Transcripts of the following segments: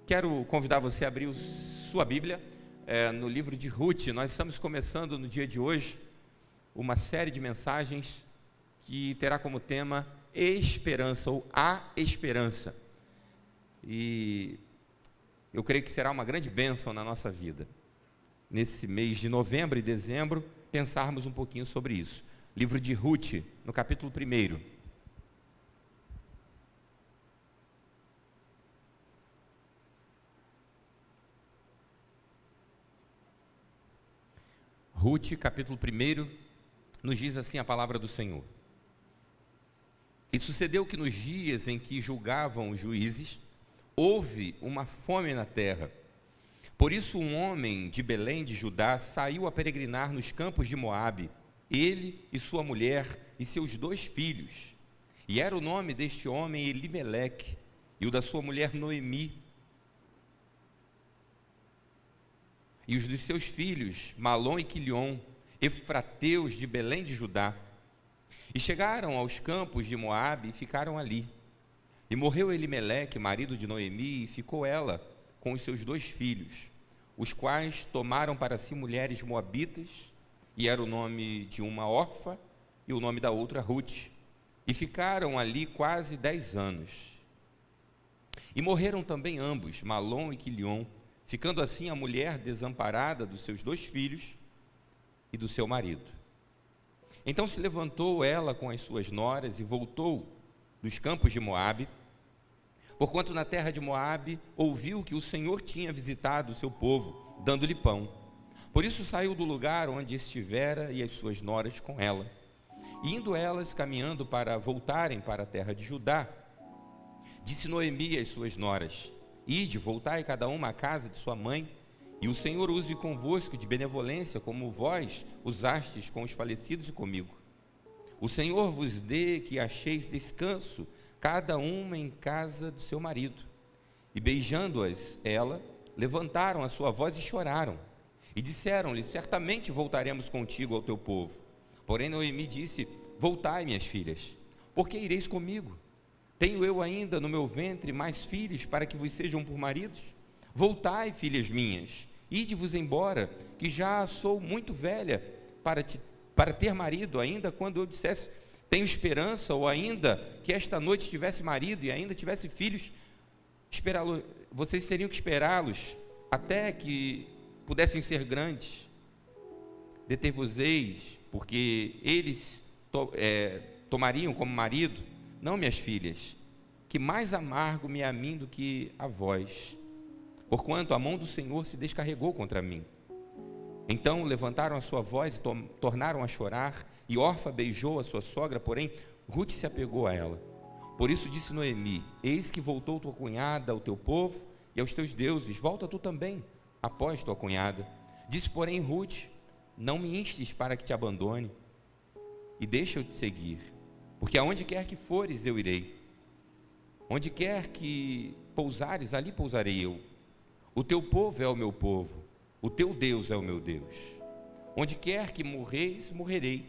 Quero convidar você a abrir sua Bíblia no livro de Ruth. Nós estamos começando no dia de hoje uma série de mensagens que terá como tema esperança ou a esperança. E eu creio que será uma grande bênção na nossa vida. Nesse mês de novembro e dezembro, pensarmos um pouquinho sobre isso. Livro de Ruth, no capítulo 1. Ruth, capítulo 1, nos diz assim a palavra do Senhor. E sucedeu que nos dias em que julgavam os juízes, houve uma fome na terra. Por isso um homem de Belém de Judá saiu a peregrinar nos campos de Moabe, ele e sua mulher e seus 2 filhos. E era o nome deste homem Elimeleque, e o da sua mulher Noemi. E os dos seus filhos, Malom e Quilion, efrateus de Belém de Judá. E chegaram aos campos de Moabe e ficaram ali. E morreu Elimeleque, marido de Noemi, e ficou ela com os seus 2 filhos, os quais tomaram para si mulheres moabitas, e era o nome de uma Orfa e o nome da outra Ruth. E ficaram ali quase 10 anos. E morreram também ambos, Malom e Quilion, ficando assim a mulher desamparada dos seus 2 filhos e do seu marido. Então se levantou ela com as suas noras e voltou dos campos de Moabe, porquanto na terra de Moabe ouviu que o Senhor tinha visitado o seu povo, dando-lhe pão. Por isso saiu do lugar onde estivera e as suas noras com ela. E indo elas caminhando para voltarem para a terra de Judá, disse Noemi às suas noras: Ide, voltai cada uma à casa de sua mãe, e o Senhor use convosco de benevolência, como vós usastes com os falecidos e comigo. O Senhor vos dê que acheis descanso, cada uma em casa do seu marido. E beijando-as, levantaram a sua voz e choraram. E disseram-lhe: certamente voltaremos contigo ao teu povo. Porém Noemi disse: voltai, minhas filhas, porque ireis comigo? Tenho eu ainda no meu ventre mais filhos para que vos sejam por maridos? Voltai, filhas minhas, ide-vos embora, que já sou muito velha para ter marido, ainda quando eu dissesse, tenho esperança, ou ainda que esta noite tivesse marido e ainda tivesse filhos, vocês teriam que esperá-los até que pudessem ser grandes. Deter-vos-eis, porque eles tomariam como marido. Não, minhas filhas, que mais amargo me é a mim do que a vós, porquanto a mão do Senhor se descarregou contra mim. Então levantaram a sua voz e tornaram a chorar, e Orfa beijou a sua sogra, porém Ruth se apegou a ela. Por isso disse Noemi: eis que voltou tua cunhada ao teu povo e aos teus deuses, volta tu também, após tua cunhada. Disse, porém, Ruth: não me instes para que te abandone, e deixa eu te seguir, porque aonde quer que fores, eu irei. Onde quer que pousares, ali pousarei eu. O teu povo é o meu povo, o teu Deus é o meu Deus. Onde quer que morreis, morrerei,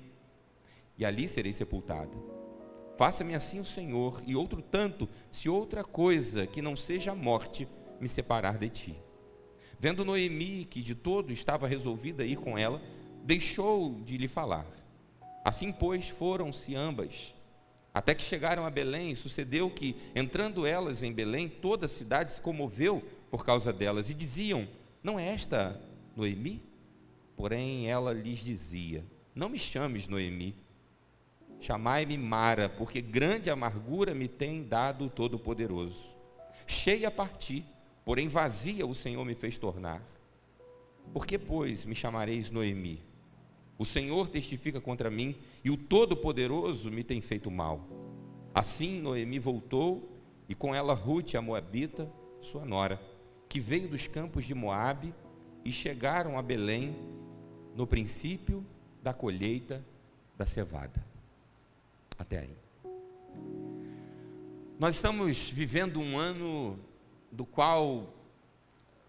e ali serei sepultada. Faça-me assim o Senhor, e outro tanto, se outra coisa que não seja a morte me separar de ti. Vendo Noemi que de todo estava resolvida a ir com ela, deixou de lhe falar. Assim, pois, foram-se ambas, até que chegaram a Belém, e sucedeu que, entrando elas em Belém, toda a cidade se comoveu por causa delas, e diziam: não é esta Noemi? Porém ela lhes dizia: não me chames Noemi, chamai-me Mara, porque grande amargura me tem dado o Todo-Poderoso. Cheia parti, porém vazia o Senhor me fez tornar. Por que, pois, me chamareis Noemi? O Senhor testifica contra mim, e o Todo-Poderoso me tem feito mal. Assim Noemi voltou, e com ela Ruth, a moabita, sua nora, que veio dos campos de Moabe, e chegaram a Belém no princípio da colheita da cevada. Até aí. Nós estamos vivendo um ano do qual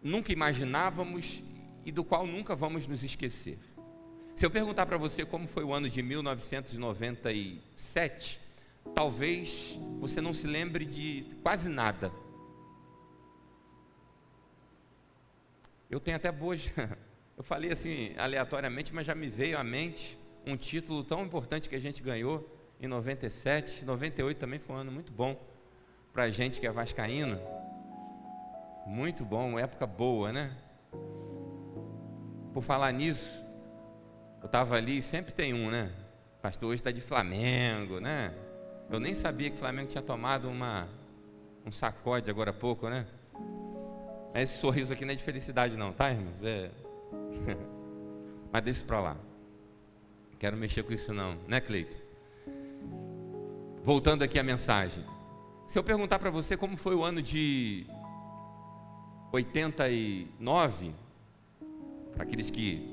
nunca imaginávamos e do qual nunca vamos nos esquecer. Se eu perguntar para você como foi o ano de 1997, talvez você não se lembre de quase nada. Eu tenho até boas, eu falei assim aleatoriamente, mas já me veio à mente um título tão importante que a gente ganhou em 97, 98 também foi um ano muito bom para a gente que é vascaíno, muito bom, uma época boa, né? Por falar nisso, eu estava ali, sempre tem um, né? O pastor hoje está de Flamengo, né? Eu nem sabia que o Flamengo tinha tomado um sacode agora há pouco, né? Mas esse sorriso aqui não é de felicidade não, tá, irmãos? Mas deixa isso para lá. Quero mexer com isso não, né, Cleito? Voltando aqui à mensagem. Se eu perguntar para você como foi o ano de 89, para aqueles que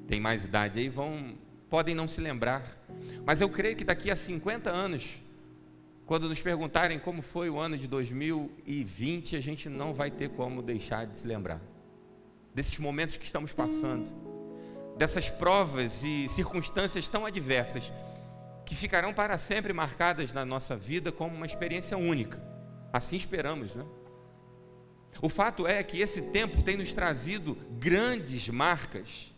têm mais idade aí, podem não se lembrar. Mas eu creio que daqui a 50 anos, quando nos perguntarem como foi o ano de 2020, a gente não vai ter como deixar de se lembrar desses momentos que estamos passando, dessas provas e circunstâncias tão adversas, que ficarão para sempre marcadas na nossa vida como uma experiência única. Assim esperamos, né? O fato é que esse tempo tem nos trazido grandes marcas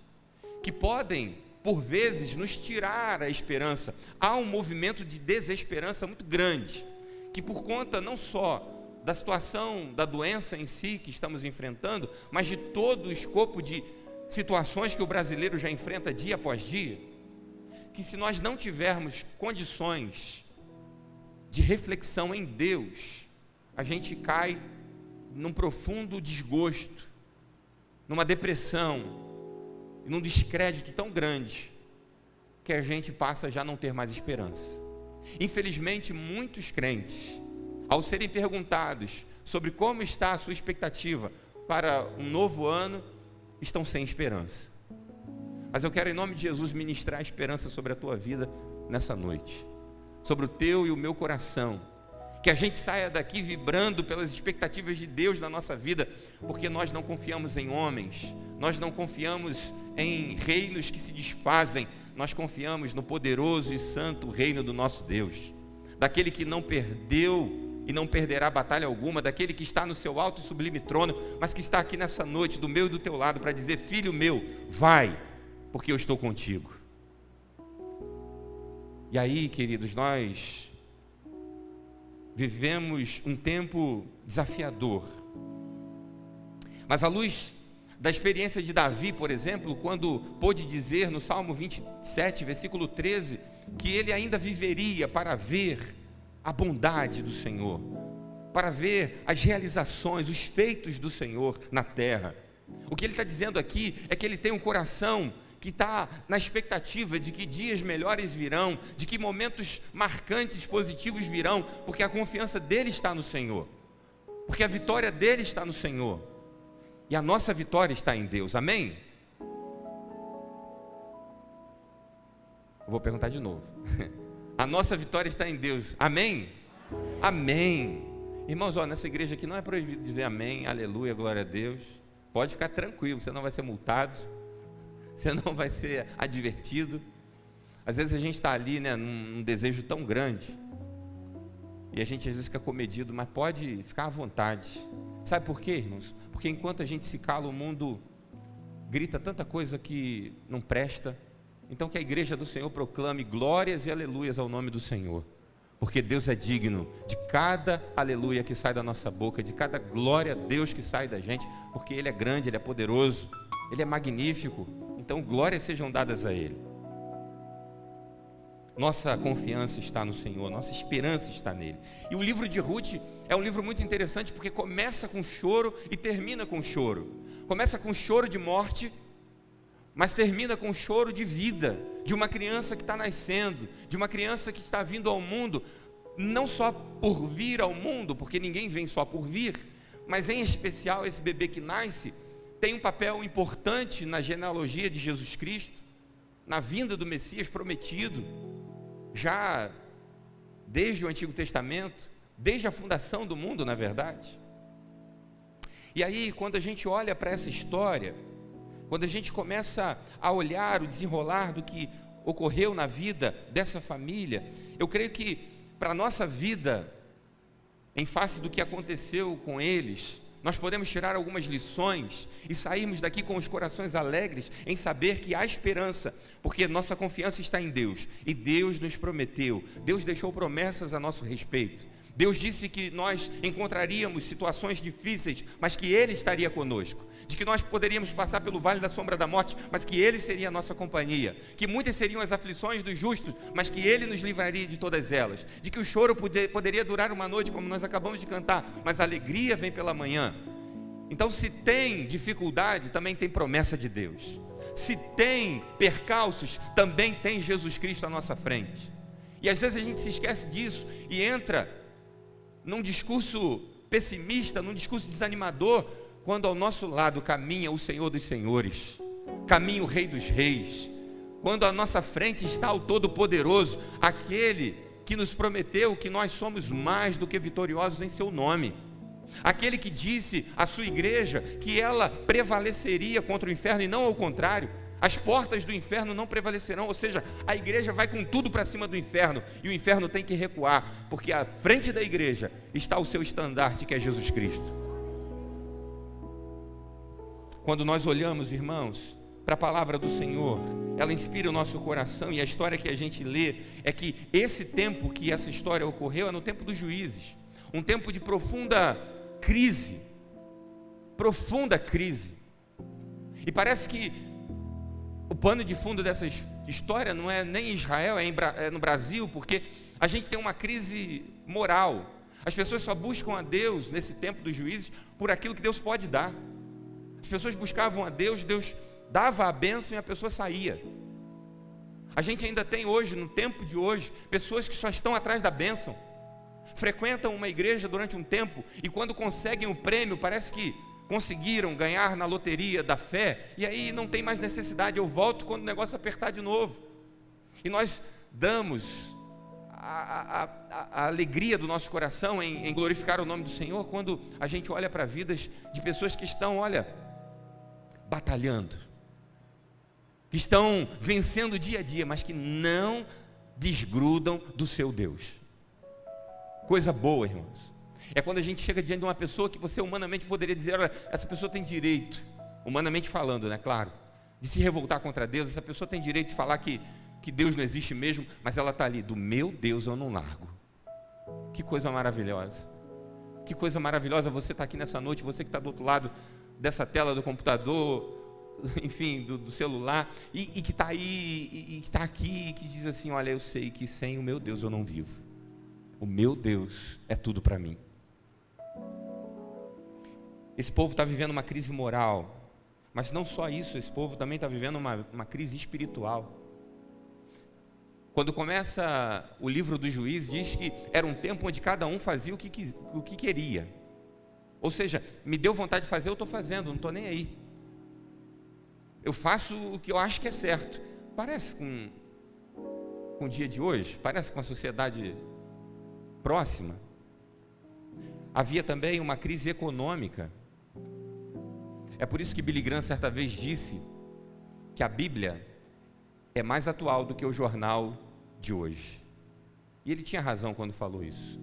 que podem, por vezes, nos tirar a esperança. Há um movimento de desesperança muito grande, que por conta não só da situação da doença em si que estamos enfrentando, mas de todo o escopo de situações que o brasileiro já enfrenta dia após dia, que se nós não tivermos condições de reflexão em Deus, a gente cai num profundo desgosto, numa depressão, num descrédito tão grande, que a gente passa a já não ter mais esperança. Infelizmente, muitos crentes, ao serem perguntados sobre como está a sua expectativa para um novo ano, estão sem esperança. Mas eu quero, em nome de Jesus, ministrar a esperança sobre a tua vida nessa noite, sobre o teu e o meu coração, que a gente saia daqui vibrando pelas expectativas de Deus na nossa vida, porque nós não confiamos em homens, nós não confiamos em reinos que se desfazem, nós confiamos no poderoso e santo reino do nosso Deus, daquele que não perdeu e não perderá batalha alguma, daquele que está no seu alto e sublime trono, mas que está aqui nessa noite, do meu e do teu lado, para dizer: filho meu, vai, porque eu estou contigo. E aí, queridos, nós vivemos um tempo desafiador, mas à luz da experiência de Davi, por exemplo, quando pôde dizer no Salmo 27, versículo 13, que ele ainda viveria para ver a bondade do Senhor, para ver as realizações, os feitos do Senhor na terra. O que ele está dizendo aqui é que ele tem um coração que está na expectativa de que dias melhores virão, de que momentos marcantes, positivos virão, porque a confiança dele está no Senhor, porque a vitória dele está no Senhor, e a nossa vitória está em Deus, amém? Eu vou perguntar de novo. A nossa vitória está em Deus, amém? Amém. Irmãos, nessa igreja aqui não é proibido dizer amém, aleluia, glória a Deus. Pode ficar tranquilo, você não vai ser multado, você não vai ser advertido. Às vezes a gente está ali, né, num desejo tão grande, e a gente às vezes fica comedido, mas pode ficar à vontade. Sabe por quê, irmãos? Porque enquanto a gente se cala, o mundo grita tanta coisa que não presta. Então que a igreja do Senhor proclame glórias e aleluias ao nome do Senhor, porque Deus é digno de cada aleluia que sai da nossa boca, de cada glória a Deus que sai da gente, porque Ele é grande, Ele é poderoso, Ele é magnífico. Então glórias sejam dadas a Ele. Nossa confiança está no Senhor, nossa esperança está nele. E o livro de Ruth é um livro muito interessante, porque começa com choro e termina com choro. Começa com choro de morte, mas termina com choro de vida, de uma criança que está nascendo, de uma criança que está vindo ao mundo, não só por vir ao mundo, porque ninguém vem só por vir, mas em especial esse bebê que nasce tem um papel importante na genealogia de Jesus Cristo, na vinda do Messias prometido, já desde o Antigo Testamento, desde a fundação do mundo, na verdade. E aí, quando a gente olha para essa história, quando a gente começa a olhar o desenrolar do que ocorreu na vida dessa família, eu creio que para a nossa vida, em face do que aconteceu com eles, nós podemos tirar algumas lições e sairmos daqui com os corações alegres em saber que há esperança, porque nossa confiança está em Deus, e Deus nos prometeu, Deus deixou promessas a nosso respeito. Deus disse que nós encontraríamos situações difíceis, mas que Ele estaria conosco, de que nós poderíamos passar pelo vale da sombra da morte, mas que Ele seria a nossa companhia, que muitas seriam as aflições dos justos, mas que Ele nos livraria de todas elas, de que o choro poderia durar uma noite, como nós acabamos de cantar, mas a alegria vem pela manhã. Então, se tem dificuldade, também tem promessa de Deus. Se tem percalços, também tem Jesus Cristo à nossa frente. E às vezes a gente se esquece disso e entra num discurso pessimista, num discurso desanimador, quando ao nosso lado caminha o Senhor dos Senhores, caminha o Rei dos Reis, quando à nossa frente está o Todo-Poderoso, aquele que nos prometeu que nós somos mais do que vitoriosos em seu nome, aquele que disse à sua igreja que ela prevaleceria contra o inferno e não ao contrário. As portas do inferno não prevalecerão, ou seja, a igreja vai com tudo para cima do inferno, e o inferno tem que recuar, porque à frente da igreja está o seu estandarte, que é Jesus Cristo. Quando nós olhamos, irmãos, para a palavra do Senhor, ela inspira o nosso coração, e a história que a gente lê é que esse tempo que essa história ocorreu é no tempo dos juízes, um tempo de profunda crise, e parece que o pano de fundo dessa história não é nem Israel, é no Brasil, porque a gente tem uma crise moral. As pessoas só buscam a Deus nesse tempo dos juízes por aquilo que Deus pode dar. As pessoas buscavam a Deus, Deus dava a bênção e a pessoa saía. A gente ainda tem hoje, no tempo de hoje, pessoas que só estão atrás da bênção, frequentam uma igreja durante um tempo e quando conseguem o prêmio, parece que conseguiram ganhar na loteria da fé, e aí não tem mais necessidade, eu volto quando o negócio apertar de novo. E nós damos a alegria do nosso coração em glorificar o nome do Senhor, quando a gente olha para vidas de pessoas que estão, batalhando, que estão vencendo dia a dia, mas que não desgrudam do seu Deus. Coisa boa, irmãos, é quando a gente chega diante de uma pessoa que você humanamente poderia dizer, olha, essa pessoa tem direito, humanamente falando, né, claro, de se revoltar contra Deus, essa pessoa tem direito de falar que Deus não existe mesmo, mas ela está ali, do meu Deus eu não largo. Que coisa maravilhosa, que coisa maravilhosa você está aqui nessa noite, você que está do outro lado dessa tela do computador, enfim, do celular, e que está aí, e que está aqui, e que diz assim, olha, eu sei que sem o meu Deus eu não vivo, o meu Deus é tudo para mim. Esse povo está vivendo uma crise moral, mas não só isso, esse povo também está vivendo uma crise espiritual. Quando começa o livro dos Juízes, diz que era um tempo onde cada um fazia o que queria, ou seja, me deu vontade de fazer, eu estou fazendo, não estou nem aí, eu faço o que eu acho que é certo. Parece com o dia de hoje, parece com a sociedade próxima. Havia também uma crise econômica. É por isso que Billy Graham certa vez disse que a Bíblia é mais atual do que o jornal de hoje. E ele tinha razão quando falou isso.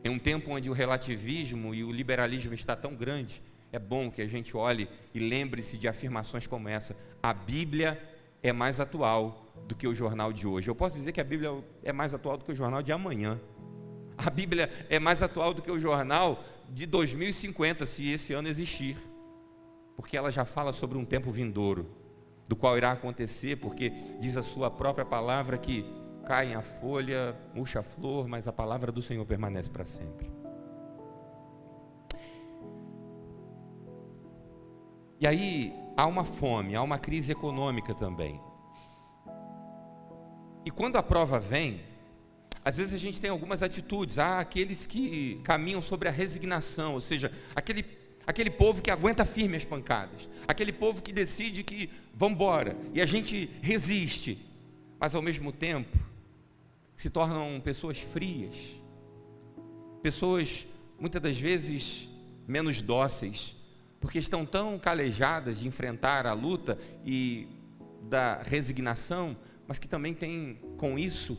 Em um tempo onde o relativismo e o liberalismo está tão grande, é bom que a gente olhe e lembre-se de afirmações como essa. A Bíblia é mais atual do que o jornal de hoje. Eu posso dizer que a Bíblia é mais atual do que o jornal de amanhã. A Bíblia é mais atual do que o jornal de 2050, se esse ano existir, porque ela já fala sobre um tempo vindouro, do qual irá acontecer, porque diz a sua própria palavra que cai a folha, murcha a flor, mas a palavra do Senhor permanece para sempre. E aí há uma fome, há uma crise econômica também. E quando a prova vem, às vezes a gente tem algumas atitudes, aqueles que caminham sobre a resignação, ou seja, aquele povo que aguenta firme as pancadas, aquele povo que decide que vamos embora, e a gente resiste, mas ao mesmo tempo se tornam pessoas frias, pessoas muitas das vezes menos dóceis, porque estão tão calejadas de enfrentar a luta e da resignação, mas que também têm com isso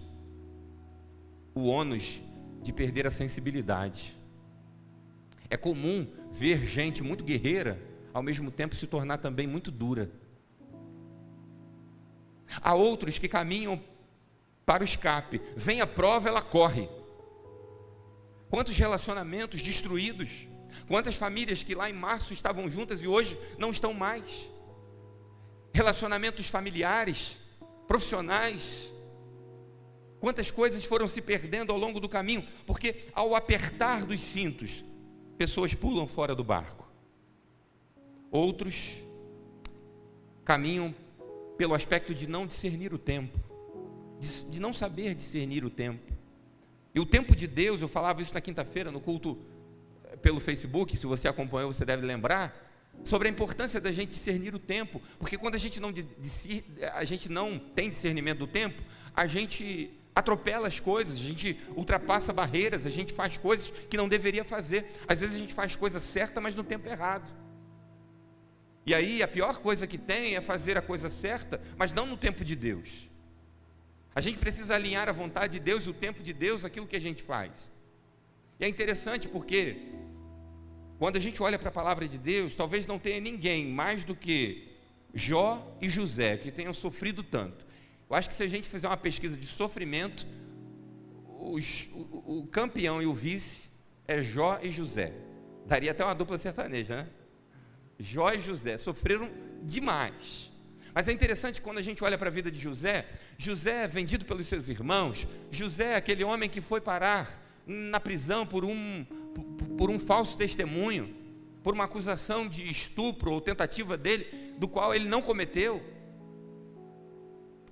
o ônus de perder a sensibilidade. É comum ver gente muito guerreira, ao mesmo tempo se tornar também muito dura. Há outros que caminham para o escape. Vem a prova, ela corre. Quantos relacionamentos destruídos, quantas famílias que lá em março estavam juntas e hoje não estão mais. Relacionamentos familiares, profissionais. Quantas coisas foram se perdendo ao longo do caminho, porque ao apertar dos cintos, pessoas pulam fora do barco. Outros caminham pelo aspecto de não discernir o tempo, de não saber discernir o tempo. E o tempo de Deus, eu falava isso na quinta-feira, no culto pelo Facebook, se você acompanhou, você deve lembrar, sobre a importância da gente discernir o tempo, porque quando a gente não tem discernimento do tempo, a gente atropela as coisas, a gente ultrapassa barreiras, a gente faz coisas que não deveria fazer. Às vezes a gente faz coisa certa, mas no tempo errado. E aí a pior coisa que tem é fazer a coisa certa, mas não no tempo de Deus. A gente precisa alinhar a vontade de Deus e o tempo de Deus, aquilo que a gente faz. E é interessante porque quando a gente olha para a palavra de Deus, talvez não tenha ninguém mais do que Jó e José que tenham sofrido tanto. Eu acho que se a gente fizer uma pesquisa de sofrimento, o campeão e o vice é Jó e José. Daria até uma dupla sertaneja, né? Jó e José sofreram demais. Mas é interessante quando a gente olha para a vida de José. José é vendido pelos seus irmãos. José é aquele homem que foi parar na prisão por um falso testemunho, por uma acusação de estupro ou tentativa dele, do qual ele não cometeu.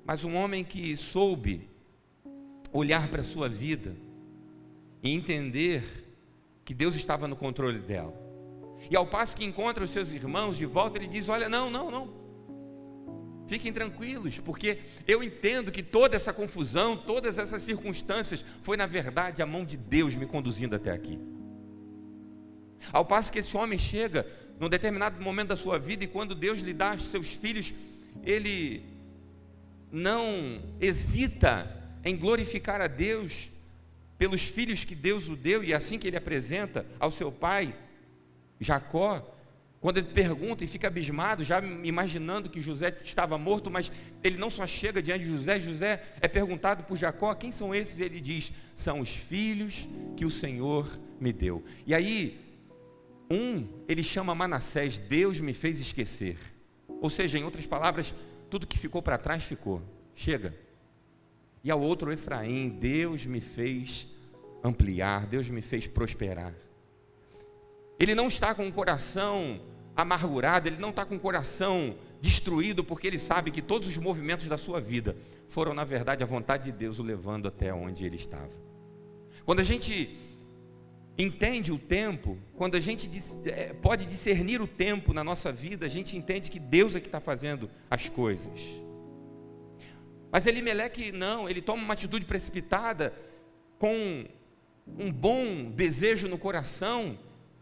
Mas um homem que soube olhar para a sua vida e entender que Deus estava no controle dela. E ao passo que encontra os seus irmãos de volta, ele diz: olha, não, fiquem tranquilos, porque eu entendo que toda essa confusão, todas essas circunstâncias, foi na verdade a mão de Deus me conduzindo até aqui. Ao passo que esse homem chega num determinado momento da sua vida, e quando Deus lhe dá seus filhos, ele não hesita em glorificar a Deus pelos filhos que Deus o deu, e assim que ele apresenta ao seu pai Jacó, quando ele pergunta e fica abismado, já imaginando que José estava morto, mas ele não só chega diante de José, José é perguntado por Jacó: quem são esses? Ele diz: são os filhos que o Senhor me deu. E aí, ele chama Manassés, Deus me fez esquecer. Ou seja, em outras palavras, tudo que ficou para trás ficou, chega. E ao outro, Efraim, Deus me fez ampliar, Deus me fez prosperar. Ele não está com o coração amargurado, ele não está com o coração destruído, porque ele sabe que todos os movimentos da sua vida foram, na verdade, a vontade de Deus o levando até onde ele estava. Quando a gente entende o tempo, quando a gente pode discernir o tempo na nossa vida, a gente entende que Deus é que está fazendo as coisas. Mas Elimeleque não, ele toma uma atitude precipitada, com um bom desejo no coração.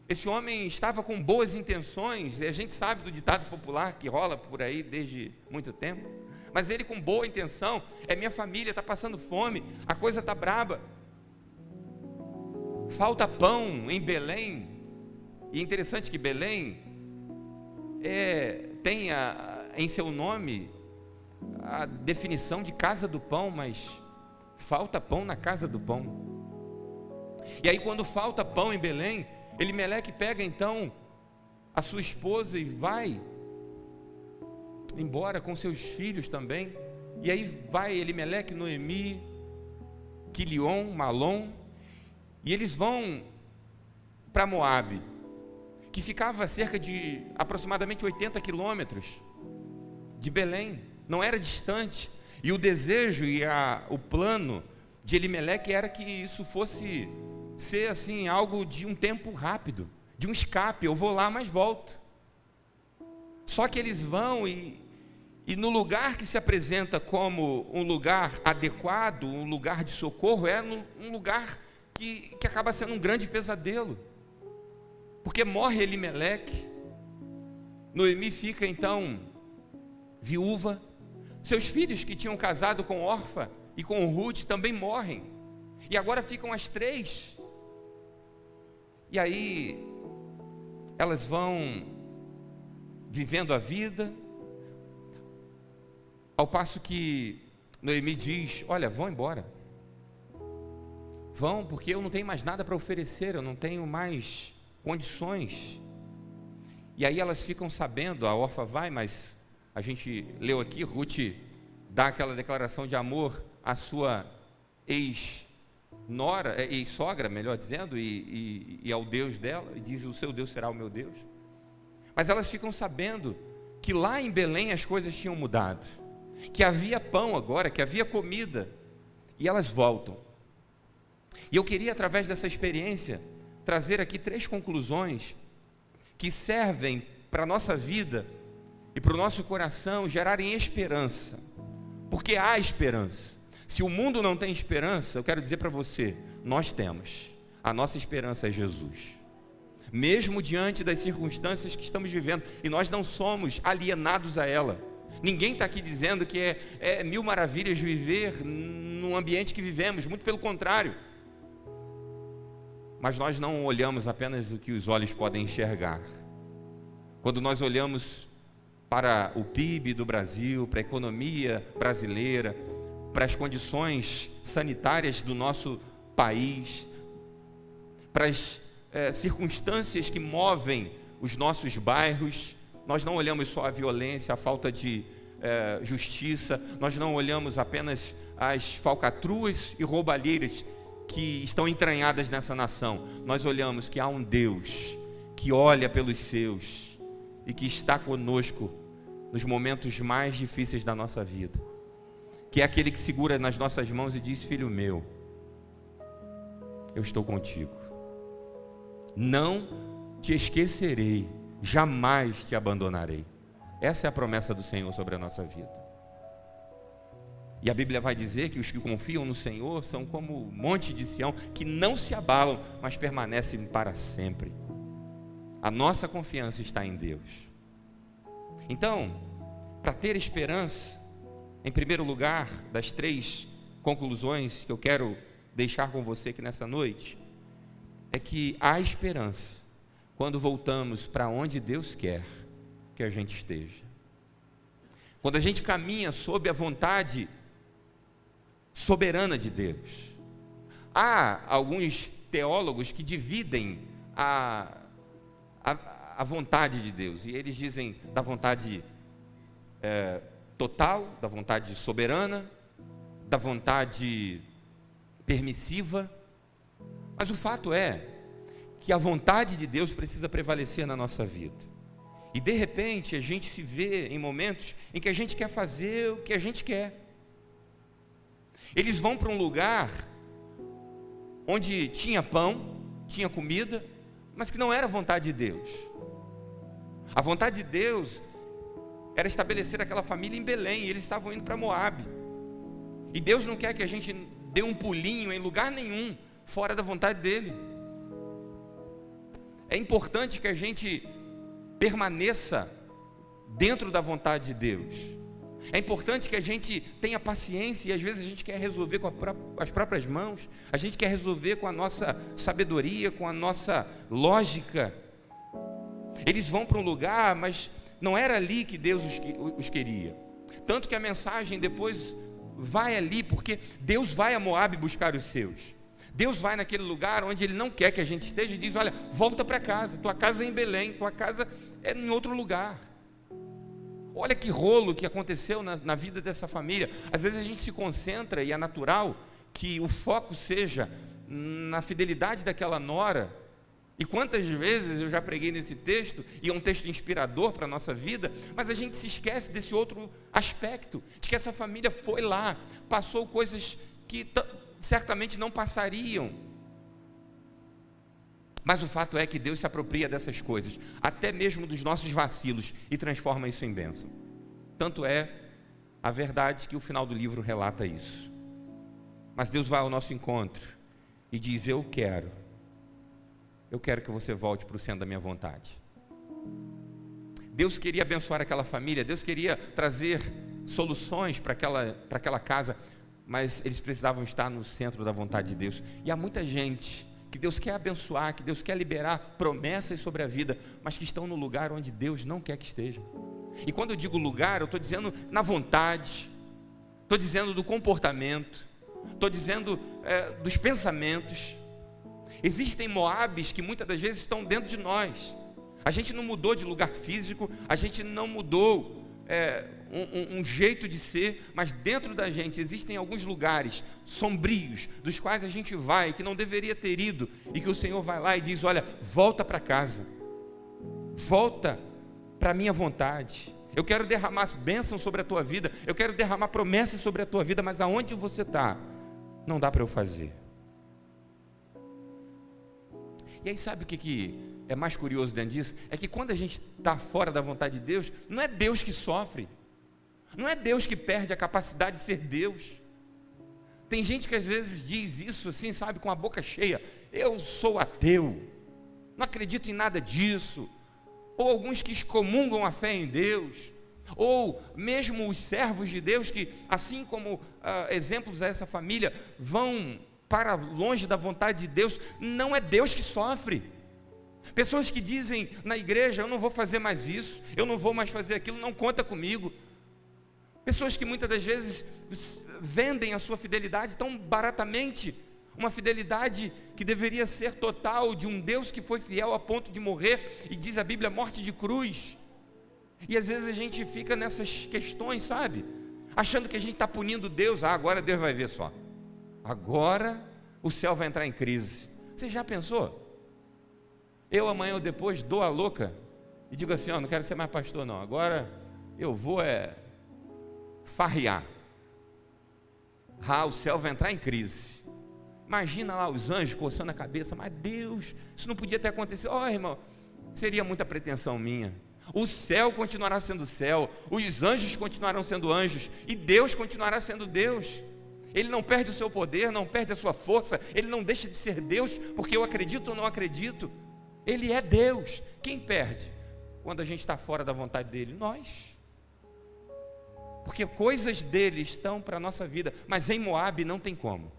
Esse homem estava com boas intenções, e a gente sabe do ditado popular que rola por aí desde muito tempo, mas ele com boa intenção: minha família está passando fome, a coisa está braba, falta pão em Belém. E é interessante que Belém tem em seu nome a definição de casa do pão, mas falta pão na casa do pão. E aí, quando falta pão em Belém, Elimeleque pega então a sua esposa e vai embora com seus filhos também. E aí vai Elimeleque, Noemi, Quilion, Malom, e eles vão para Moabe, que ficava a cerca de aproximadamente 80 quilômetros de Belém, não era distante. E o desejo e o plano de Elimeleque era que isso fosse ser assim, algo de um tempo rápido, de um escape. Eu vou lá, mas volto. Só que eles vão e no lugar que se apresenta como um lugar adequado, um lugar de socorro, é um lugar que acaba sendo um grande pesadelo, porque morre Elimeleque. Noemi fica então viúva, seus filhos que tinham casado com Orfa e com Ruth também morrem, e agora ficam as três. E aí elas vão vivendo a vida, ao passo que Noemi diz: olha, vão embora, vão, porque eu não tenho mais nada para oferecer, eu não tenho mais condições. E aí elas ficam sabendo, a órfã vai, mas a gente leu aqui, Ruth dá aquela declaração de amor à sua ex-nora, ex-sogra, melhor dizendo, e ao Deus dela, e diz: o seu Deus será o meu Deus. Mas elas ficam sabendo que lá em Belém as coisas tinham mudado, que havia pão agora, que havia comida, e elas voltam. E eu queria, através dessa experiência, trazer aqui 3 conclusões que servem para a nossa vida e para o nosso coração gerarem esperança, porque há esperança. Se o mundo não tem esperança, eu quero dizer para você, nós temos. A nossa esperança é Jesus, mesmo diante das circunstâncias que estamos vivendo, e nós não somos alienados a ela. Ninguém está aqui dizendo que é mil maravilhas viver no ambiente que vivemos, muito pelo contrário. Mas nós não olhamos apenas o que os olhos podem enxergar. Quando nós olhamos para o PIB do Brasil, para a economia brasileira, para as condições sanitárias do nosso país, para as circunstâncias que movem os nossos bairros, nós não olhamos só a violência, a falta de justiça, nós não olhamos apenas as falcatruas e roubalheiras que estão entranhadas nessa nação. Nós olhamos que há um Deus que olha pelos seus e que está conosco nos momentos mais difíceis da nossa vida, que é aquele que segura nas nossas mãos e diz: filho meu, eu estou contigo, não te esquecerei, jamais te abandonarei. Essa é a promessa do Senhor sobre a nossa vida. E a Bíblia vai dizer que os que confiam no Senhor são como o monte de Sião, que não se abalam, mas permanecem para sempre. A nossa confiança está em Deus. Então, para ter esperança, em primeiro lugar, das 3 conclusões que eu quero deixar com você aqui nessa noite, é que há esperança quando voltamos para onde Deus quer que a gente esteja. Quando a gente caminha sob a vontade soberana de Deus. Há alguns teólogos que dividem a vontade de Deus, e eles dizem da vontade total, da vontade soberana, da vontade permissiva. Mas o fato é que a vontade de Deus precisa prevalecer na nossa vida. E de repente a gente se vê em momentos em que a gente quer fazer o que a gente quer. Eles vão para um lugar onde tinha pão, tinha comida, mas que não era a vontade de Deus. A vontade de Deus era estabelecer aquela família em Belém, e eles estavam indo para Moabe. E Deus não quer que a gente dê um pulinho em lugar nenhum fora da vontade dele. É importante que a gente permaneça dentro da vontade de Deus. É importante que a gente tenha paciência, e às vezes a gente quer resolver com as próprias mãos, a gente quer resolver com a nossa sabedoria, com a nossa lógica. Eles vão para um lugar, mas não era ali que Deus os queria. Tanto que a mensagem depois vai ali, porque Deus vai a Moabe buscar os seus. Deus vai naquele lugar onde Ele não quer que a gente esteja e diz: olha, volta para casa, tua casa é em Belém, tua casa é em outro lugar. Olha que rolo que aconteceu na vida dessa família. Às vezes a gente se concentra, e é natural que o foco seja na fidelidade daquela nora. E quantas vezes eu já preguei nesse texto, e é um texto inspirador para a nossa vida, mas a gente se esquece desse outro aspecto, de que essa família foi lá, passou coisas que certamente não passariam. Mas o fato é que Deus se apropria dessas coisas, até mesmo dos nossos vacilos, e transforma isso em bênção. Tanto é a verdade que o final do livro relata isso. Mas Deus vai ao nosso encontro e diz: eu quero que você volte para o centro da minha vontade. Deus queria abençoar aquela família, Deus queria trazer soluções para aquela casa, mas eles precisavam estar no centro da vontade de Deus. E há muita gente que que Deus quer abençoar, que Deus quer liberar promessas sobre a vida, mas que estão no lugar onde Deus não quer que estejam. E quando eu digo lugar, eu estou dizendo na vontade, estou dizendo do comportamento, estou dizendo dos pensamentos. Existem Moabes que muitas das vezes estão dentro de nós. A gente não mudou de lugar físico, a gente não mudou um jeito de ser, mas dentro da gente existem alguns lugares sombrios, dos quais a gente vai, que não deveria ter ido, e que o Senhor vai lá e diz: olha, volta para casa, volta para a minha vontade. Eu quero derramar bênção sobre a tua vida, eu quero derramar promessas sobre a tua vida, mas aonde você está, não dá para eu fazer. E aí sabe o que é mais curioso dentro disso? É que quando a gente está fora da vontade de Deus, não é Deus que sofre, não é Deus que perde a capacidade de ser Deus. Tem gente que às vezes diz isso assim, sabe, com a boca cheia: eu sou ateu, não acredito em nada disso. Ou alguns que excomungam a fé em Deus, ou mesmo os servos de Deus que, assim como exemplos a essa família, vão para longe da vontade de Deus. Não é Deus que sofre. Pessoas que dizem na igreja: eu não vou fazer mais isso, eu não vou mais fazer aquilo, não conta comigo. Pessoas que muitas das vezes vendem a sua fidelidade tão baratamente, uma fidelidade que deveria ser total, de um Deus que foi fiel a ponto de morrer, e diz a Bíblia, morte de cruz. E às vezes a gente fica nessas questões, sabe, achando que a gente está punindo Deus. Agora Deus vai ver só, agora o céu vai entrar em crise. Você já pensou? Eu amanhã ou depois dou a louca e digo assim: não quero ser mais pastor não, agora eu vou farrear. O céu vai entrar em crise. Imagina lá os anjos coçando a cabeça: mas Deus, isso não podia ter acontecido. Irmão, seria muita pretensão minha. O céu continuará sendo céu, os anjos continuarão sendo anjos, e Deus continuará sendo Deus. Ele não perde o seu poder, não perde a sua força, ele não deixa de ser Deus, porque eu acredito ou não acredito. Ele é Deus. Quem perde quando a gente está fora da vontade dele? Nós. Porque coisas dele estão para a nossa vida, mas em Moabe não tem como.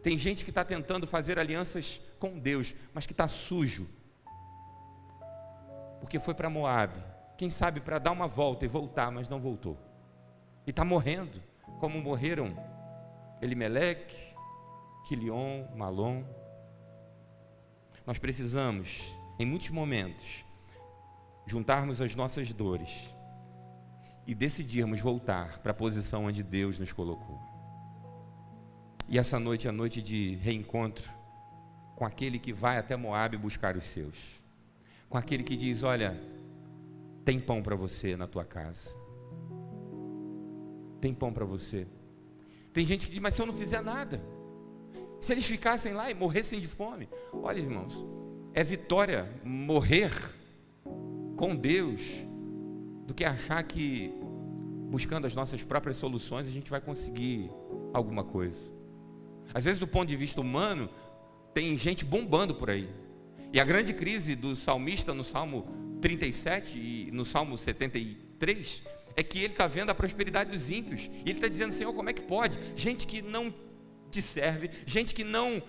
Tem gente que está tentando fazer alianças com Deus, mas que está sujo, porque foi para Moabe, quem sabe para dar uma volta e voltar, mas não voltou, e está morrendo, como morreram Elimeleque, Quilion, Malom. Nós precisamos, em muitos momentos, juntarmos as nossas dores e decidirmos voltar para a posição onde Deus nos colocou. E essa noite é a noite de reencontro com aquele que vai até Moabe buscar os seus, com aquele que diz: olha, tem pão para você na tua casa, tem pão para você. Tem gente que diz: mas se eu não fizer nada, se eles ficassem lá e morressem de fome. Olha, irmãos, é vitória morrer com Deus do que achar que buscando as nossas próprias soluções a gente vai conseguir alguma coisa. Às vezes, do ponto de vista humano, tem gente bombando por aí. E a grande crise do salmista no Salmo 37 e no Salmo 73 é que ele está vendo a prosperidade dos ímpios. E ele está dizendo: Senhor, como é que pode? Gente que não te serve, gente que não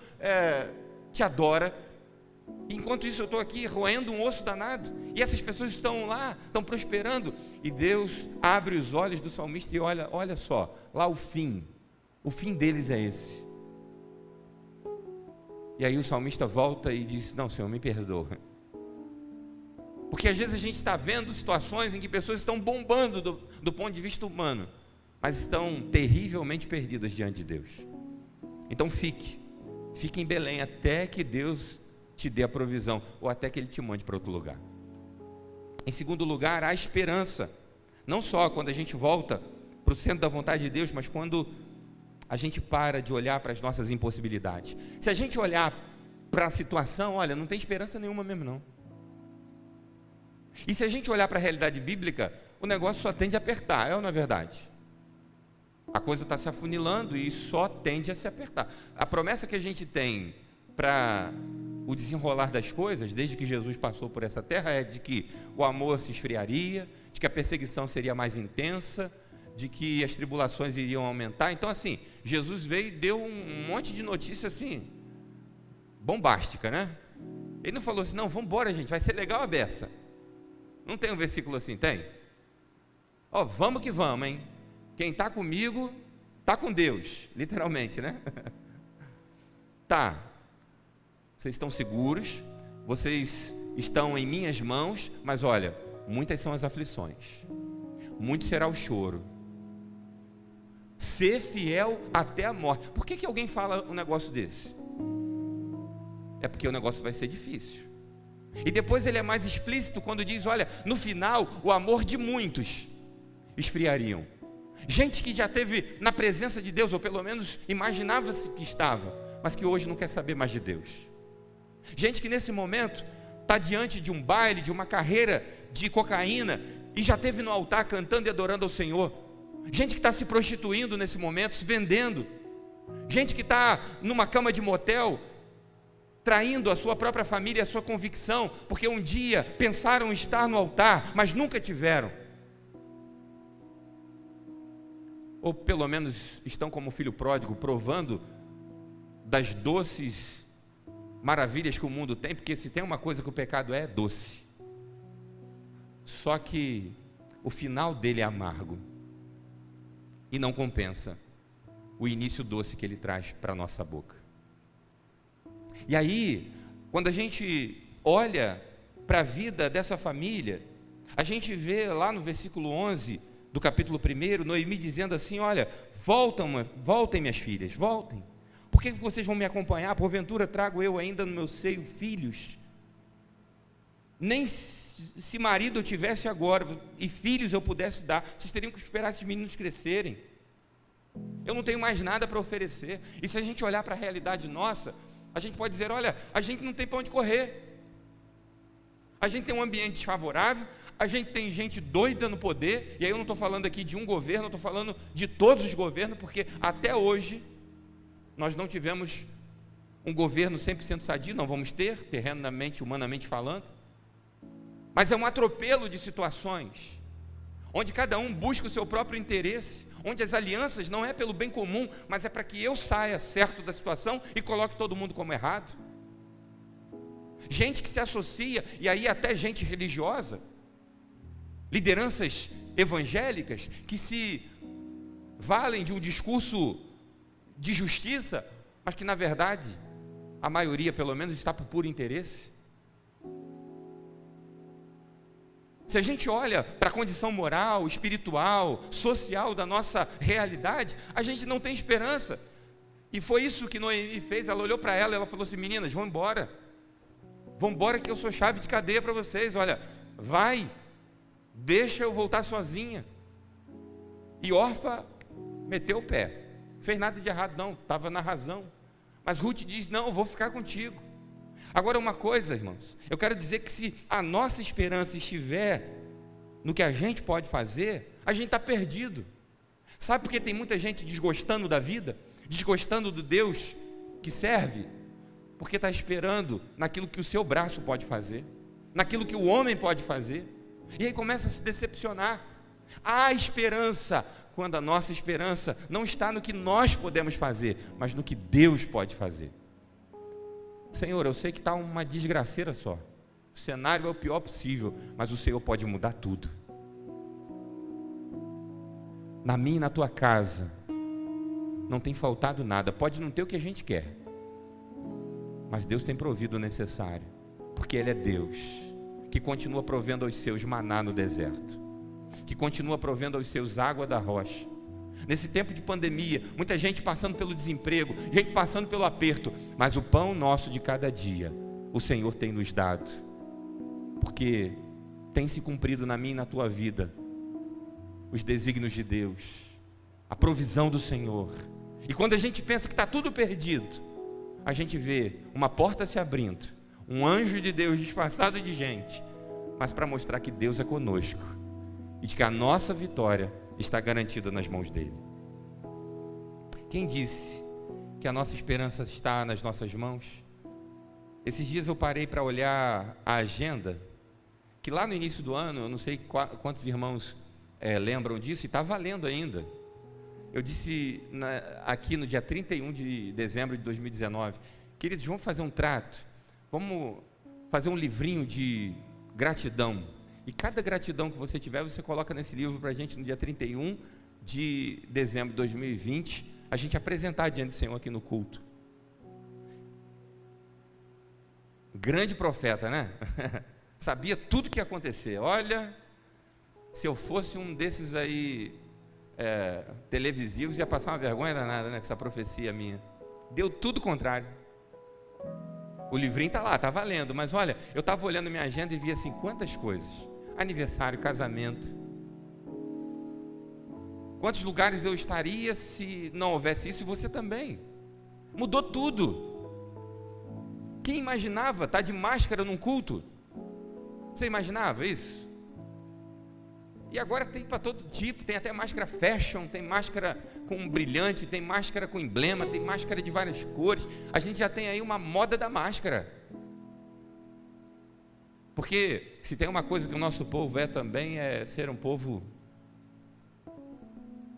te adora. Enquanto isso eu estou aqui roendo um osso danado. E essas pessoas estão lá, estão prosperando. E Deus abre os olhos do salmista e olha só, lá o fim deles é esse. E aí o salmista volta e diz: não, Senhor, me perdoa. Porque às vezes a gente está vendo situações em que pessoas estão bombando do ponto de vista humano, mas estão terrivelmente perdidas diante de Deus. Então fique em Belém até que Deus te dê a provisão, ou até que Ele te mande para outro lugar. Em segundo lugar, há esperança, não só quando a gente volta para o centro da vontade de Deus, mas quando a gente para de olhar para as nossas impossibilidades. Se a gente olhar para a situação, olha, não tem esperança nenhuma mesmo não. E se a gente olhar para a realidade bíblica, o negócio só tende a apertar, é ou não é verdade? A coisa está se afunilando e só tende a se apertar. A promessa que a gente tem para o desenrolar das coisas, desde que Jesus passou por essa terra, é de que o amor se esfriaria, de que a perseguição seria mais intensa, de que as tribulações iriam aumentar. Então assim, Jesus veio e deu um monte de notícia assim, bombástica, né? Ele não falou assim, não, vamos embora, gente, vai ser legal a beça. Não tem um versículo assim, tem? Ó, vamos que vamos, hein? Quem está comigo, está com Deus, literalmente, né? Tá, vocês estão seguros, vocês estão em minhas mãos, mas olha, muitas são as aflições, muito será o choro. Ser fiel até a morte. Por que alguém fala um negócio desse? É porque o negócio vai ser difícil. E depois ele é mais explícito quando diz, olha, no final o amor de muitos esfriariam. Gente que já esteve na presença de Deus, ou pelo menos imaginava-se que estava, mas que hoje não quer saber mais de Deus. Gente que nesse momento está diante de um baile, de uma carreira de cocaína, e já esteve no altar cantando e adorando ao Senhor. Gente que está se prostituindo nesse momento, se vendendo. Gente que está numa cama de motel, traindo a sua própria família e a sua convicção, porque um dia pensaram estar no altar, mas nunca tiveram. Ou pelo menos estão como filho pródigo, provando das doces maravilhas que o mundo tem, porque se tem uma coisa que o pecado é doce. Só que o final dele é amargo e não compensa o início doce que ele traz para a nossa boca. E aí, quando a gente olha para a vida dessa família, a gente vê lá no versículo 11 do capítulo 1, Noemi dizendo assim, olha, voltem minhas filhas, voltem. Por que vocês vão me acompanhar? Porventura trago eu ainda no meu seio filhos? Nem se marido eu tivesse agora e filhos eu pudesse dar, vocês teriam que esperar esses meninos crescerem. Eu não tenho mais nada para oferecer. E se a gente olhar para a realidade nossa, a gente pode dizer, olha, a gente não tem para onde correr. A gente tem um ambiente desfavorável, a gente tem gente doida no poder, e aí eu não estou falando aqui de um governo, eu estou falando de todos os governos, porque até hoje nós não tivemos um governo 100% sadio, não vamos ter, terrenamente, humanamente falando, mas é um atropelo de situações, onde cada um busca o seu próprio interesse, onde as alianças não é pelo bem comum, mas é para que eu saia certo da situação e coloque todo mundo como errado. Gente que se associa, e aí até gente religiosa, lideranças evangélicas, que se valem de um discurso de justiça, mas que na verdade, a maioria pelo menos está por puro interesse. Se a gente olha para a condição moral, espiritual, social da nossa realidade, a gente não tem esperança. E foi isso que Noemi fez. Ela olhou para ela e ela falou assim, meninas, vão embora que eu sou chave de cadeia para vocês, olha, vai, deixa eu voltar sozinha. E Orfa meteu o pé, fez nada de errado não, estava na razão, mas Ruth diz, não, eu vou ficar contigo. Agora uma coisa, irmãos, eu quero dizer que se a nossa esperança estiver no que a gente pode fazer, a gente está perdido. Sabe por que tem muita gente desgostando da vida, desgostando do Deus que serve? Porque está esperando naquilo que o seu braço pode fazer, naquilo que o homem pode fazer, e aí começa a se decepcionar. Há esperança quando a nossa esperança não está no que nós podemos fazer, mas no que Deus pode fazer. Senhor, eu sei que está uma desgraceira só, o cenário é o pior possível, mas o Senhor pode mudar tudo. Na minha e na tua casa não tem faltado nada, pode não ter o que a gente quer, mas Deus tem provido o necessário, porque Ele é Deus, que continua provendo aos seus maná no deserto, que continua provendo aos seus água da rocha. Nesse tempo de pandemia, muita gente passando pelo desemprego, gente passando pelo aperto, mas o pão nosso de cada dia, o Senhor tem nos dado, porque tem se cumprido na minha e na tua vida, os desígnios de Deus, a provisão do Senhor. E quando a gente pensa que está tudo perdido, a gente vê uma porta se abrindo, um anjo de Deus disfarçado de gente, mas para mostrar que Deus é conosco, e de que a nossa vitória está garantida nas mãos dele. Quem disse que a nossa esperança está nas nossas mãos? Esses dias eu parei para olhar a agenda, que lá no início do ano, eu não sei quantos irmãos lembram disso, e está valendo ainda. Eu disse aqui no dia 31 de dezembro de 2019, Queridos, vamos fazer um trato, vamos fazer um livrinho de gratidão, e cada gratidão que você tiver, você coloca nesse livro para a gente no dia 31 de dezembro de 2020, a gente apresentar diante do Senhor aqui no culto. Grande profeta, né? Sabia tudo que ia acontecer. Olha, se eu fosse um desses aí televisivos, ia passar uma vergonha danada, né? Com essa profecia minha. Deu tudo o contrário. O livrinho está lá, está valendo, mas olha, eu estava olhando minha agenda e vi assim, quantas coisas, aniversário, casamento, quantos lugares eu estaria se não houvesse isso, e você também, mudou tudo. Quem imaginava estar de máscara num culto? Você imaginava isso? E agora tem para todo tipo, tem até máscara fashion, tem máscara com brilhante, tem máscara com emblema, tem máscara de várias cores. A gente já tem aí uma moda da máscara. Porque se tem uma coisa que o nosso povo também, é ser um povo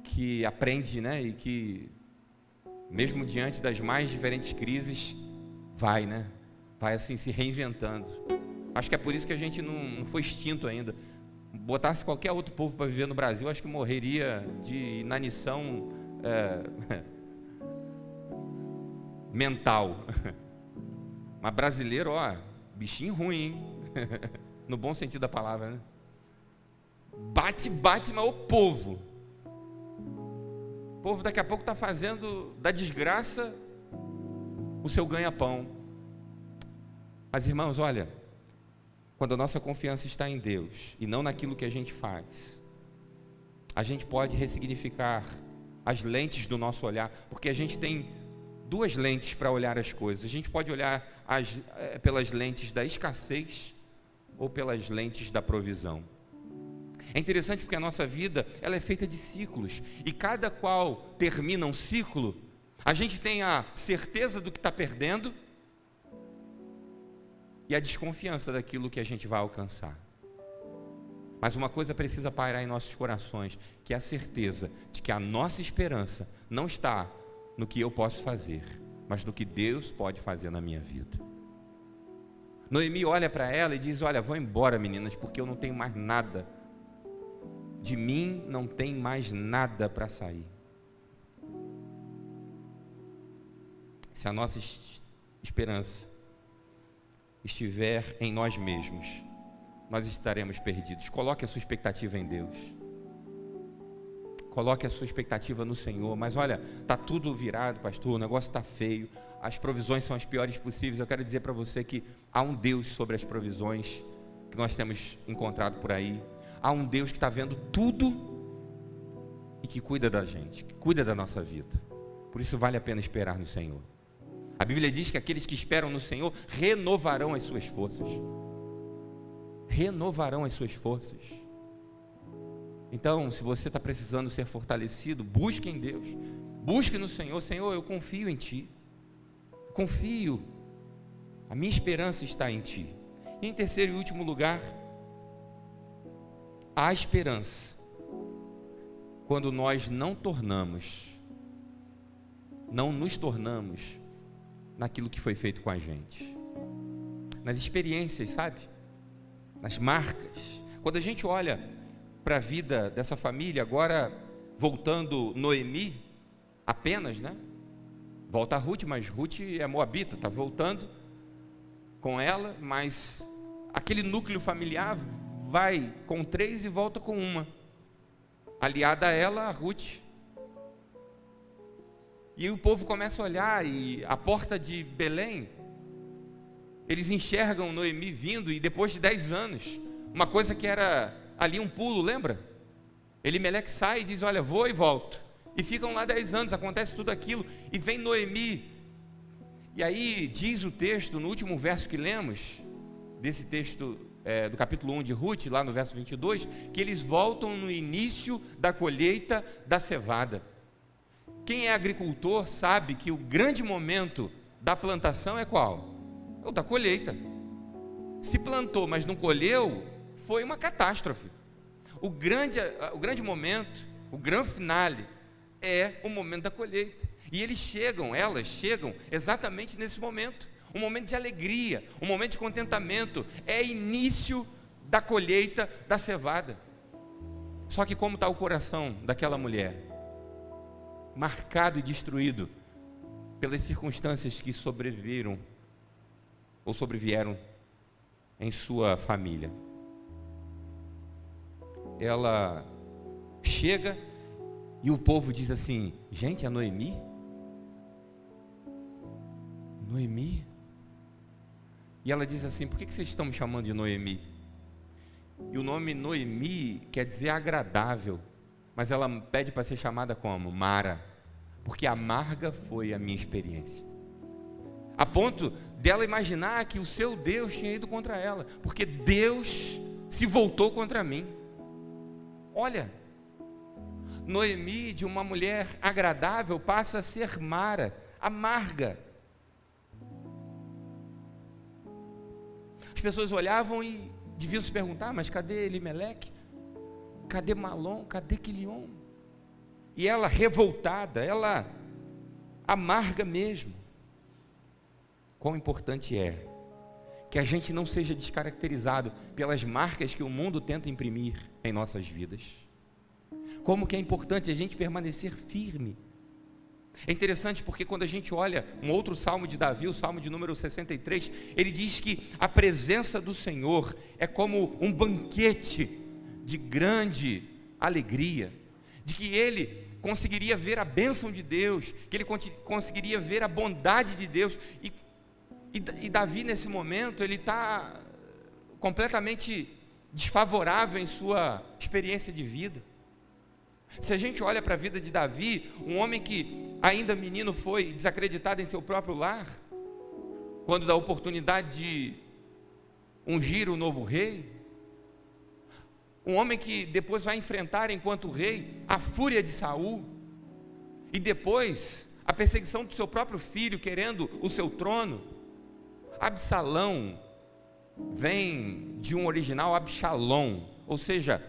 que aprende, né? E que, mesmo diante das mais diferentes crises, vai, né? Vai assim se reinventando. Acho que é por isso que a gente não foi extinto ainda. Botasse qualquer outro povo para viver no Brasil, acho que morreria de inanição mental. Mas brasileiro, ó, bichinho ruim, hein? No bom sentido da palavra, né? Bate, mas o povo daqui a pouco está fazendo da desgraça o seu ganha-pão. Mas irmãos, olha, quando a nossa confiança está em Deus e não naquilo que a gente faz, a gente pode ressignificar as lentes do nosso olhar, porque a gente tem duas lentes para olhar as coisas. A gente pode olhar pelas lentes da escassez ou pelas lentes da provisão. É interessante porque a nossa vida, ela é feita de ciclos, e cada qual termina um ciclo, a gente tem a certeza do que está perdendo e a desconfiança daquilo que a gente vai alcançar. Mas uma coisa precisa pairar em nossos corações, que é a certeza de que a nossa esperança não está no que eu posso fazer, mas no que Deus pode fazer na minha vida. Noemi olha para ela e diz: olha, vou embora, meninas, porque eu não tenho mais nada. De mim não tem mais nada para sair. Se a nossa esperança estiver em nós mesmos, nós estaremos perdidos. Coloque a sua expectativa em Deus. Coloque a sua expectativa no Senhor. Mas olha, está tudo virado, pastor, o negócio está feio, as provisões são as piores possíveis. Eu quero dizer para você que há um Deus sobre as provisões que nós temos encontrado por aí. Há um Deus que está vendo tudo e que cuida da gente, que cuida da nossa vida. Por isso vale a pena esperar no Senhor. A Bíblia diz que aqueles que esperam no Senhor renovarão as suas forças. Renovarão as suas forças. Então, se você está precisando ser fortalecido, busque em Deus. Busque no Senhor. Senhor, eu confio em Ti. Confio. A minha esperança está em Ti. E em terceiro e último lugar, há esperança quando nós não nos tornamos naquilo que foi feito com a gente, nas experiências, sabe? Nas marcas. Quando a gente olha para a vida dessa família, agora voltando Noemi, apenas, né? Volta a Ruth, mas Ruth é moabita, está voltando com ela, mas aquele núcleo familiar vai com 3 e volta com uma, aliada a ela, a Ruth. E o povo começa a olhar, e a porta de Belém, eles enxergam Noemi vindo, e depois de 10 anos, uma coisa que era ali um pulo, lembra? Elimeleque sai e diz: olha, vou e volto. E ficam lá 10 anos, acontece tudo aquilo, e vem Noemi. E aí diz o texto, no último verso que lemos, desse texto do capítulo 1 de Ruth, lá no verso 22, que eles voltam no início da colheita da cevada. Quem é agricultor sabe que o grande momento da plantação é qual? É o da colheita. Se plantou, mas não colheu, foi uma catástrofe. O grande momento, o grande finale, é o momento da colheita. E elas chegam exatamente nesse momento, um momento de alegria, um momento de contentamento, é início da colheita da cevada. Só que como está o coração daquela mulher? Marcado e destruído pelas circunstâncias que sobrevieram em sua família. Ela chega e o povo diz assim: gente, é Noemi? Noemi? E ela diz assim: por que vocês estão me chamando de Noemi? E o nome Noemi quer dizer agradável, mas ela pede para ser chamada como? Mara, porque amarga foi a minha experiência. A ponto dela imaginar que o seu Deus tinha ido contra ela, porque Deus se voltou contra mim. Olha, Noemi, de uma mulher agradável, passa a ser Mara, amarga. As pessoas olhavam e deviam se perguntar: mas cadê Elimeleque? Cadê Malom? Cadê Quilion? E ela revoltada, ela amarga mesmo. Quão importante é que a gente não seja descaracterizado pelas marcas que o mundo tenta imprimir em nossas vidas. Como que é importante a gente permanecer firme. É interessante porque quando a gente olha um outro salmo de Davi, o salmo de número 63, ele diz que a presença do Senhor é como um banquete de grande alegria, de que ele conseguiria ver a bênção de Deus, que ele conseguiria ver a bondade de Deus, e Davi nesse momento, ele está completamente desfavorável em sua experiência de vida. Se a gente olha para a vida de Davi, um homem que ainda menino foi desacreditado em seu próprio lar, quando dá a oportunidade de ungir o novo rei, um homem que depois vai enfrentar enquanto rei a fúria de Saul, e depois a perseguição do seu próprio filho querendo o seu trono. Absalão vem de um original Absalom, ou seja,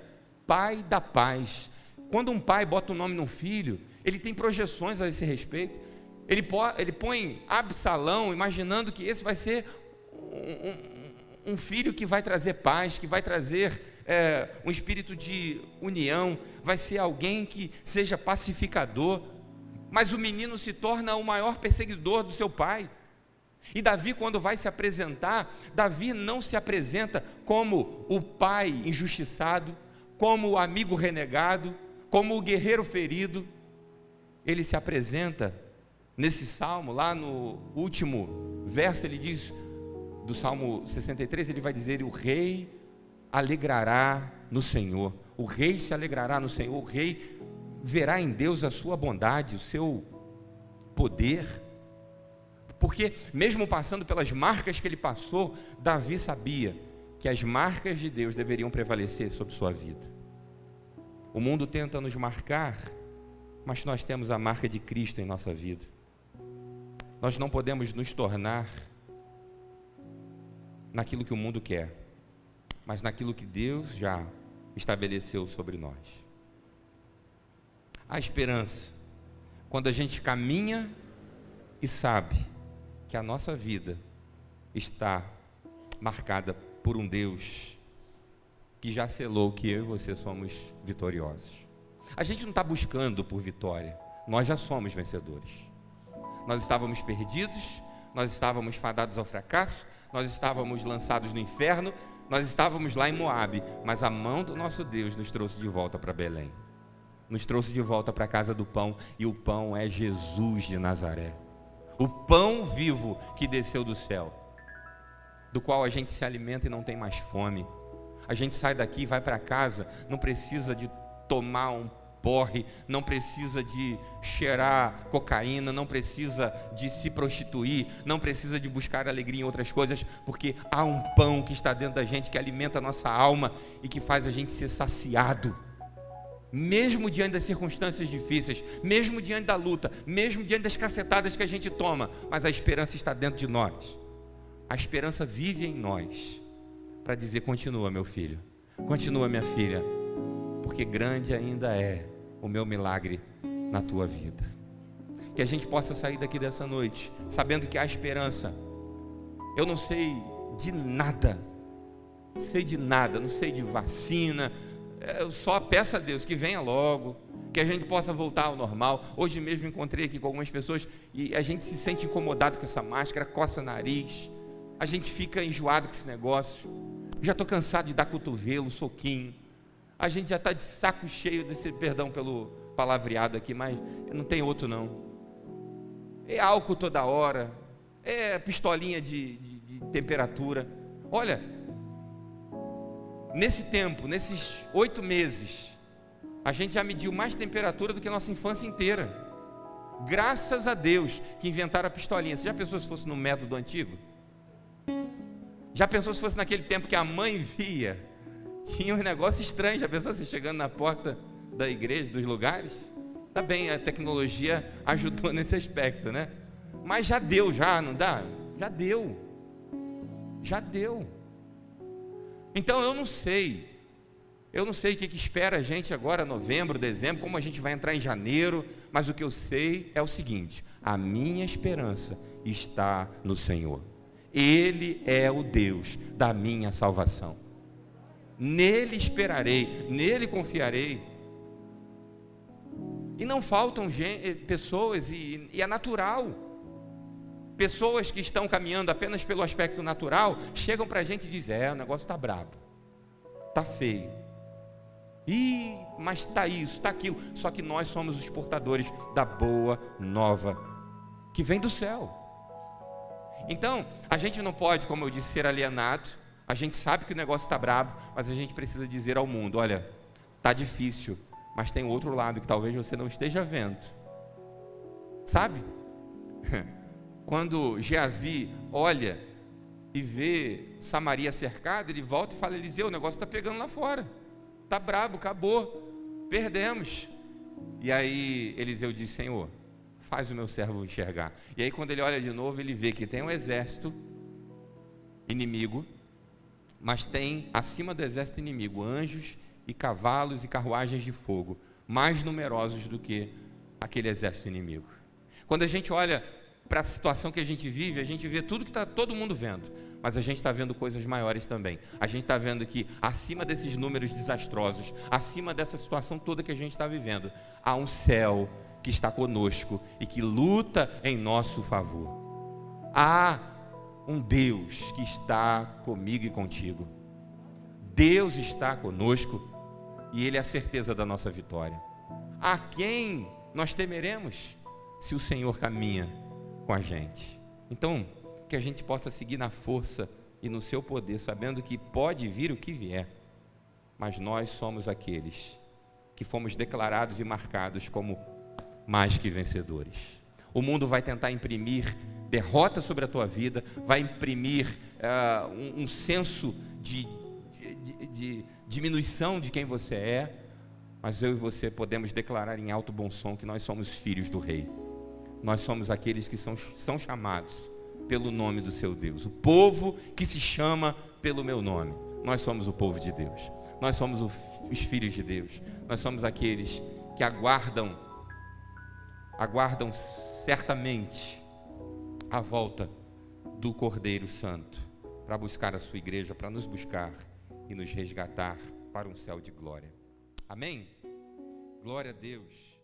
pai da paz. Quando um pai bota o nome num filho, ele tem projeções a esse respeito. Ele põe Absalão, imaginando que esse vai ser um filho que vai trazer paz, que vai trazer um espírito de união, vai ser alguém que seja pacificador. Mas o menino se torna o maior perseguidor do seu pai. E Davi, quando vai se apresentar, Davi não se apresenta como o pai injustiçado, como o amigo renegado, como o guerreiro ferido. Ele se apresenta nesse salmo, lá no último verso, ele diz, do Salmo 63, ele vai dizer: o rei alegrará no Senhor, o rei se alegrará no Senhor, o rei verá em Deus a sua bondade, o seu poder. Porque mesmo passando pelas marcas que ele passou, Davi sabia que as marcas de Deus deveriam prevalecer sobre sua vida. O mundo tenta nos marcar, mas nós temos a marca de Cristo em nossa vida. Nós não podemos nos tornar naquilo que o mundo quer, mas naquilo que Deus já estabeleceu sobre nós. A esperança, quando a gente caminha e sabe que a nossa vida está marcada por um Deus que já selou que eu e você somos vitoriosos. A gente não está buscando por vitória, nós já somos vencedores. Nós estávamos perdidos, nós estávamos fadados ao fracasso, nós estávamos lançados no inferno, nós estávamos lá em Moabe, mas a mão do nosso Deus nos trouxe de volta para Belém, nos trouxe de volta para a casa do pão, e o pão é Jesus de Nazaré, o pão vivo que desceu do céu, do qual a gente se alimenta e não tem mais fome. A gente sai daqui e vai para casa, não precisa de tomar um porre, não precisa de cheirar cocaína, não precisa de se prostituir, não precisa de buscar alegria em outras coisas, porque há um pão que está dentro da gente, que alimenta a nossa alma e que faz a gente ser saciado. Mesmo diante das circunstâncias difíceis, mesmo diante da luta, mesmo diante das cacetadas que a gente toma, mas a esperança está dentro de nós. A esperança vive em nós, para dizer: continua, meu filho, continua, minha filha, porque grande ainda é o meu milagre na tua vida. que a gente possa sair daqui dessa noite sabendo que há esperança. Eu não sei de nada, não sei de vacina, eu só peço a Deus que venha logo, que a gente possa voltar ao normal. Hoje mesmo encontrei aqui com algumas pessoas e a gente se sente incomodado com essa máscara, coça nariz, a gente fica enjoado com esse negócio. Já estou cansado de dar cotovelo, soquinho, a gente já está de saco cheio desse, perdão pelo palavreado aqui, mas não tem outro não. É álcool toda hora, é pistolinha de temperatura. Olha, nesse tempo, nesses 8 meses, a gente já mediu mais temperatura do que a nossa infância inteira. Graças a Deus que inventaram a pistolinha. Você já pensou se fosse no método antigo? Já pensou se fosse naquele tempo que a mãe via? Tinha um negócio estranho. Já pensou você chegando na porta da igreja, dos lugares? Tá bem, a tecnologia ajudou nesse aspecto, né? Mas já deu, já, não dá? Já deu. Então eu não sei o que espera a gente agora, novembro, dezembro, como a gente vai entrar em janeiro, mas o que eu sei é o seguinte: a minha esperança está no Senhor. Ele é o Deus da minha salvação. Nele esperarei, nele confiarei. E não faltam pessoas, e é natural. Pessoas que estão caminhando apenas pelo aspecto natural, chegam para a gente e dizem: o negócio está brabo, está feio. Mas está isso, está aquilo. Só que nós somos os portadores da boa nova, que vem do céu. Então, a gente não pode, como eu disse, ser alienado. A gente sabe que o negócio está brabo, mas a gente precisa dizer ao mundo: olha, está difícil, mas tem outro lado que talvez você não esteja vendo. Sabe? Quando Geazi olha e vê Samaria cercada, ele volta e fala: Eliseu, o negócio está pegando lá fora, está brabo, acabou, perdemos. E aí Eliseu diz: Senhor, faz o meu servo enxergar. E aí quando ele olha de novo, ele vê que tem um exército inimigo, mas tem acima do exército inimigo anjos e cavalos e carruagens de fogo, mais numerosos do que aquele exército inimigo. Quando a gente olha para a situação que a gente vive, a gente vê tudo que está todo mundo vendo, mas a gente está vendo coisas maiores também. A gente está vendo que acima desses números desastrosos, acima dessa situação toda que a gente está vivendo, há um céu que está conosco e que luta em nosso favor. Há um Deus que está comigo e contigo. Deus está conosco e Ele é a certeza da nossa vitória. A quem nós temeremos se o Senhor caminha com a gente? Então, que a gente possa seguir na força e no seu poder, sabendo que pode vir o que vier, mas nós somos aqueles que fomos declarados e marcados como mais que vencedores. O mundo vai tentar imprimir derrota sobre a tua vida, vai imprimir um senso de diminuição de quem você é, mas eu e você podemos declarar em alto bom som que nós somos filhos do Rei. Nós somos aqueles que são chamados pelo nome do seu Deus, o povo que se chama pelo meu nome. Nós somos o povo de Deus, nós somos os filhos de Deus, nós somos aqueles que aguardam certamente a volta do Cordeiro Santo, para buscar a sua igreja, para nos buscar e nos resgatar para um céu de glória. Amém? Glória a Deus.